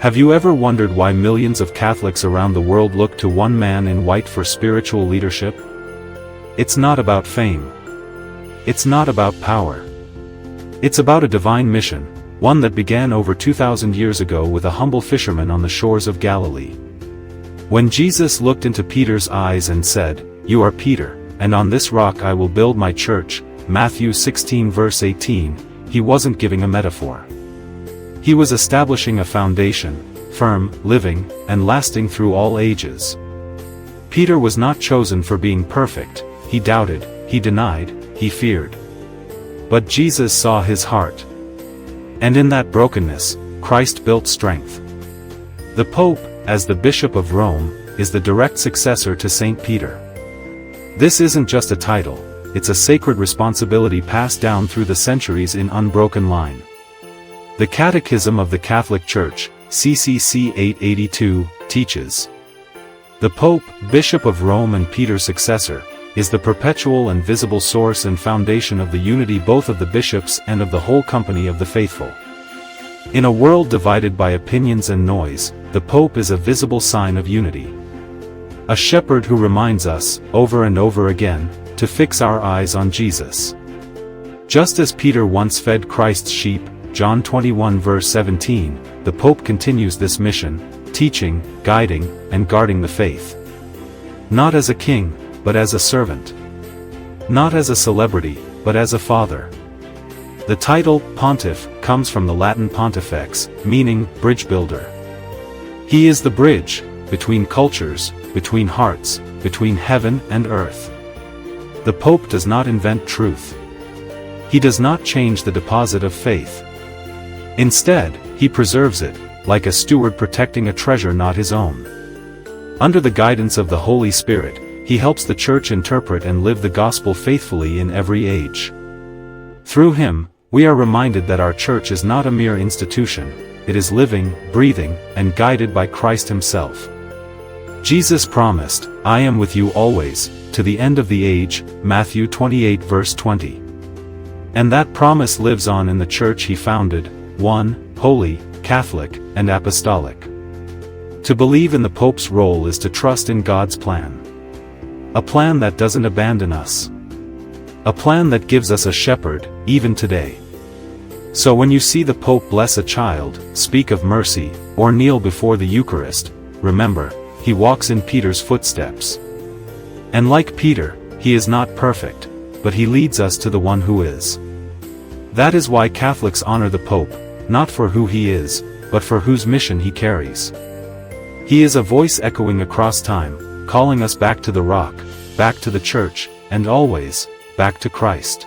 Have you ever wondered why millions of Catholics around the world look to one man in white for spiritual leadership? It's not about fame. It's not about power. It's about a divine mission, one that began over 2,000 years ago with a humble fisherman on the shores of Galilee. When Jesus looked into Peter's eyes and said, "You are Peter, and on this rock I will build my church," Matthew 16 verse 18, he wasn't giving a metaphor. He was establishing a foundation, firm, living, and lasting through all ages. Peter was not chosen for being perfect. He doubted, he denied, he feared. But Jesus saw his heart. And in that brokenness, Christ built strength. The Pope, as the Bishop of Rome, is the direct successor to Saint Peter. This isn't just a title, it's a sacred responsibility passed down through the centuries in unbroken line. The Catechism of the Catholic Church, CCC 882, teaches, "The Pope, Bishop of Rome and Peter's successor, is the perpetual and visible source and foundation of the unity both of the bishops and of the whole company of the faithful." In a world divided by opinions and noise, the Pope is a visible sign of unity. A shepherd who reminds us, over and over again, to fix our eyes on Jesus. Just as Peter once fed Christ's sheep, John 21 verse 17, the Pope continues this mission, teaching, guiding, and guarding the faith. Not as a king, but as a servant. Not as a celebrity, but as a father. The title, pontiff, comes from the Latin pontifex, meaning bridge builder. He is the bridge, between cultures, between hearts, between heaven and earth. The Pope does not invent truth. He does not change the deposit of faith. Instead, he preserves it, like a steward protecting a treasure not his own. Under the guidance of the Holy Spirit, he helps the Church interpret and live the gospel faithfully in every age. Through him, we are reminded that our Church is not a mere institution, it is living, breathing, and guided by Christ himself. Jesus promised, "I am with you always, to the end of the age," Matthew 28 verse 20. And that promise lives on in the Church he founded, one, holy, Catholic, and apostolic. To believe in the Pope's role is to trust in God's plan. A plan that doesn't abandon us. A plan that gives us a shepherd, even today. So when you see the Pope bless a child, speak of mercy, or kneel before the Eucharist, remember, he walks in Peter's footsteps. And like Peter, he is not perfect, but he leads us to the one who is. That is why Catholics honor the Pope, not for who he is, but for whose mission he carries. He is a voice echoing across time, calling us back to the rock, back to the Church, and always, back to Christ.